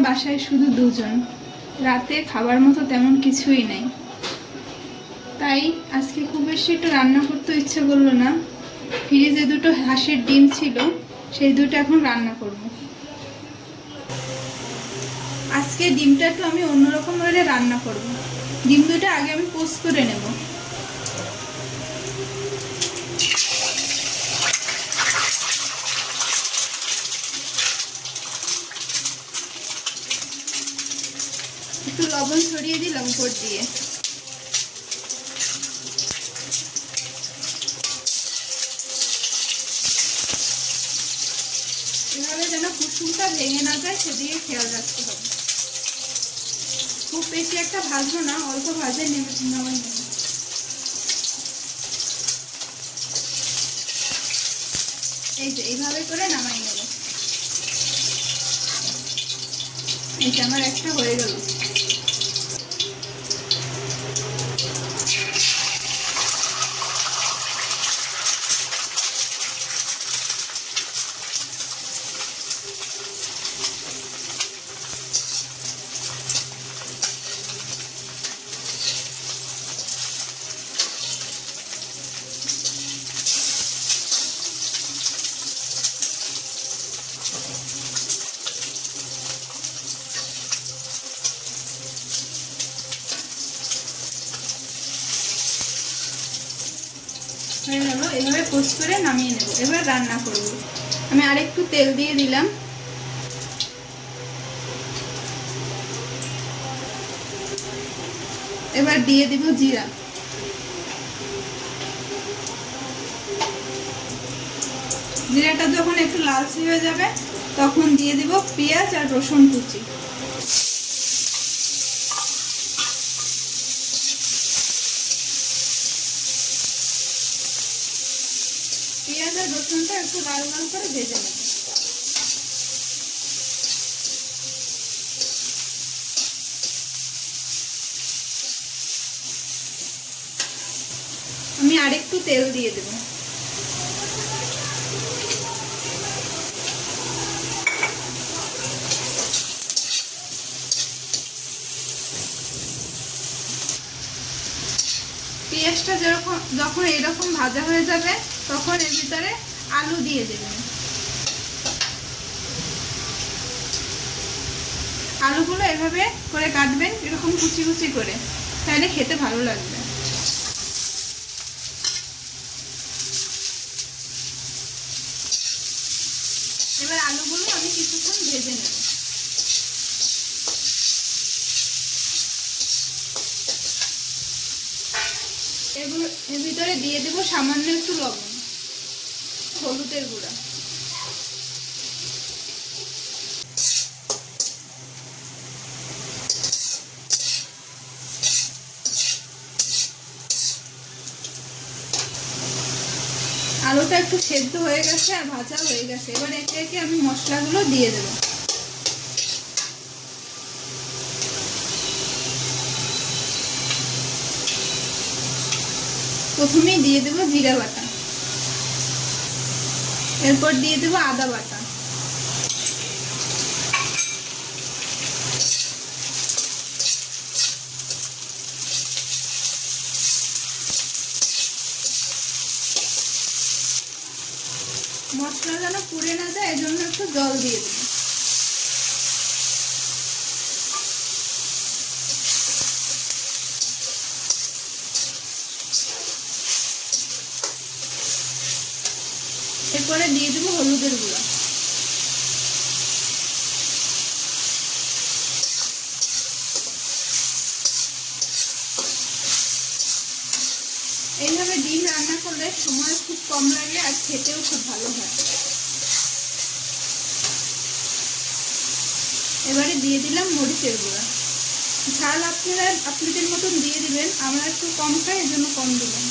বাসায় শুধু দুজন, রাতে খাবার মতো তেমন কিছুই নেই, তাই আজকে খুব বেশি একটু রান্না করতে ইচ্ছে করলো না। ফ্রিজে দুটো হাঁসের ডিম ছিল, সেই দুটো এখন রান্না করব। আজকে ডিমটা একটু আমি অন্যরকম ভাবে রান্না করব। ডিম দুটো আগে আমি পোস্ট করে নেব। একটু লবণ ছড়িয়ে দিলাম উপর দিয়ে। এভাবে যেন কুসুমটা ভেঙে না যায় সেদিকে খেয়াল রাখতে হবে। খুব বেশি একটা ভাজবো না, অল্প ভাজে নামাই নেব। এই যে এইভাবে করে নামাই নেব। এই যে আমার একটা হয়ে গেল। হয়ে গেল। এভাবে পোস্ট করে নামিয়ে নেব। এবার রান্না করব। আমি আরেকটু তেল দিয়ে দিলাম। এবার দিয়ে দিব জিরা। জিরাটা যখন একটু লালচে হয়ে যাবে তখন দিয়ে দিব পেঁয়াজ আর রসুন কুচি। পেঁয়াজ আর রসুনটা একটু লাল লাল করে ভেজে নেব। আমি আরেকটু তেল দিয়ে দেব। পেঁয়াজটা যখন এরকম ভাজা হয়ে যাবে তখন এর ভিতরে আলু দিয়ে দেবেন। আলুগুলো এভাবে করে কাটবেন, এরকম কুচি কুচি করে, তাহলে খেতে ভালো লাগবে। এবার আলুগুলো আমি কিছুক্ষণ ভেজে নেব। এর ভিতরে দিয়ে দেব সামান্য একটু লবণ, হলুদের গুঁড়া। আলুটা একটু সেদ্ধ হয়ে গেছে আর ভাজা হয়ে গেছে। এবার একে একে আমি মশলাগুলো দিয়ে দেব। প্রথমেই দিয়ে দেব জিরা বাটা, এরপর দিয়ে দেব আদা বাটা, মশলা যেন পুড়ে না যায় এজন্য একটু জল দিয়ে দেব। এরপরে দিয়ে দেব হলুদের গুঁড়া। এইভাবে ডিম রান্না করলে সময় খুব কম লাগে আর খেতেও খুব ভালো হয়। এবারে দিয়ে দিলাম মরিচের গুঁড়া। ঝাল আপনারা আপনাদের মতন দিয়ে দিবেন, আমরা একটু কম খাই এজন্য কম দিলাম।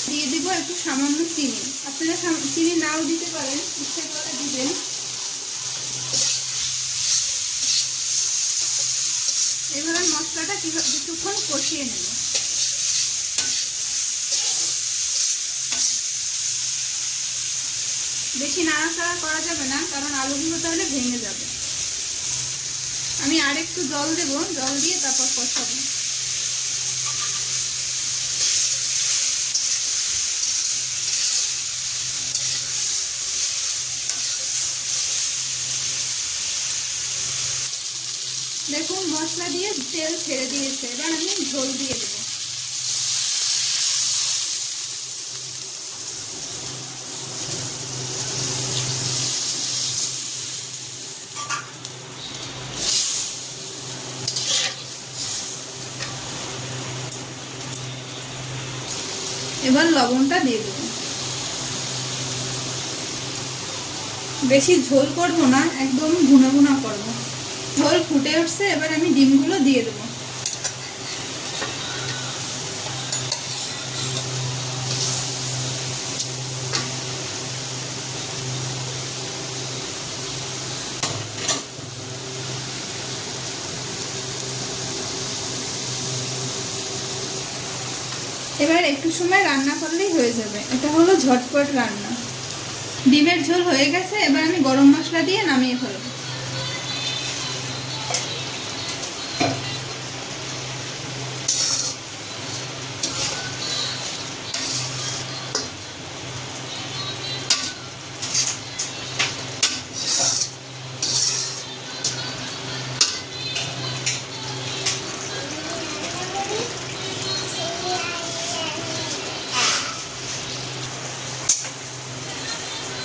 দিয়ে দিব একটু সামান্য চিনি। আপনারা চিনি নাও দিতে পারেন, ইচ্ছে করে দিবেন। এবার মশলাটা কিছুক্ষণ কষিয়ে নেব। বেশি নাড়াচাড়া করা যাবে না, কারণ আলুগুলো তাহলে ভেঙে যাবে। আমি আর একটু জল দেব, জল দিয়ে তারপর কষাবো। দেখুন মশলা দিয়ে তেল ছেড়ে দিয়েছে, এবার আমি ঝোল দিয়ে দেব। এবার লবণটা দিয়ে দেব। বেশি ঝোল করবো না, একদম ভুনা ভুনা করবো। ঝোল ফুটে উঠছে, এবার আমি ডিমগুলো দিয়ে দেবো। এবার একটু সময় রান্না করলেই হয়ে যাবে। এটা হলো ঝটপট রান্না। ডিমের ঝোল হয়ে গেছে, এবার আমি গরম মশলা দিয়ে নামিয়ে ফেলব।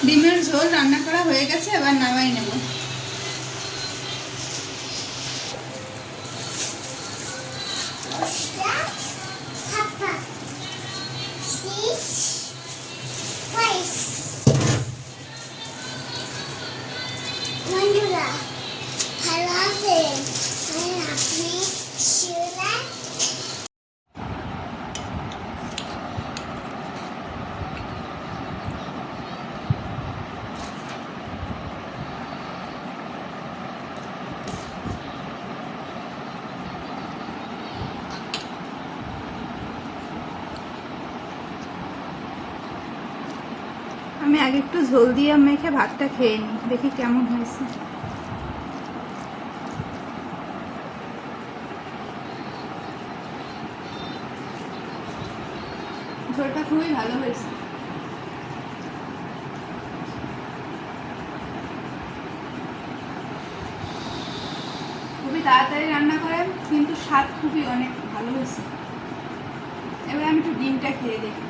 ডিমের ঝোল রান্না করা হয়ে গেছে, এবার নামাই নেব। আমি আগে একটু ঝোল দিয়ে মেখে ভাতটা খেয়ে নিই, দেখি কেমন হয়েছে। ঝোলটা খুবই ভালো হয়েছে। খুবই তাড়াতাড়ি রান্না করেন, কিন্তু স্বাদ খুবই অনেক ভালো হয়েছে। এবার আমি একটু ডিমটা খেয়ে দেখি।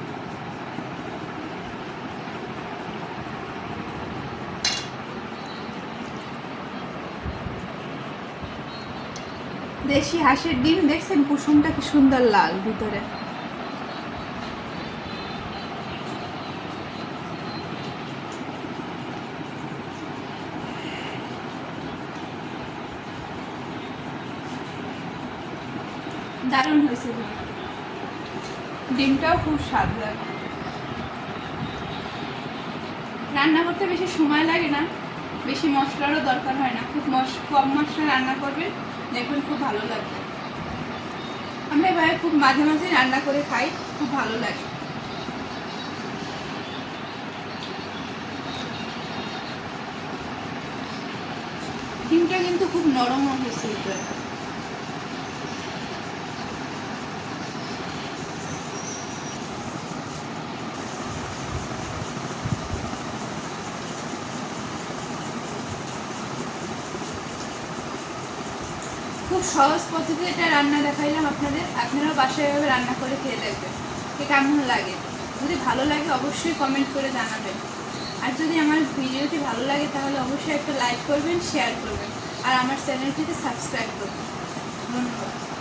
দেশি হাঁসের ডিম দেখছেন, কুসুমটা কি সুন্দর লাল ভিতরে। দারুণ হয়েছে। ডিমটাও খুব স্বাদ লাগে। রান্না করতে বেশি সময় লাগে না, বেশি মশলারও দরকার হয় না। খুব কম মশলা রান্না করবেন, দেখবেন খুব ভালো লাগবে। আমরা এভাবে খুব মাঝে মাঝে রান্না করে খাই, খুব ভালো লাগে। ডিমটা কিন্তু খুব নরম হয়েছে ভিতরে। খুব সহজ পদ্ধতিতে এটা রান্না দেখাইলাম আপনাদের। আপনারাও বাসায় এভাবে রান্না করে খেয়ে দেখবেন কেমন লাগে। যদি ভালো লাগে অবশ্যই কমেন্ট করে জানাবেন। আর যদি আমার ভিডিওটি ভালো লাগে তাহলে অবশ্যই একটা লাইক করবেন, শেয়ার করবেন, আর আমার চ্যানেলটিতে সাবস্ক্রাইব করবেন। ধন্যবাদ।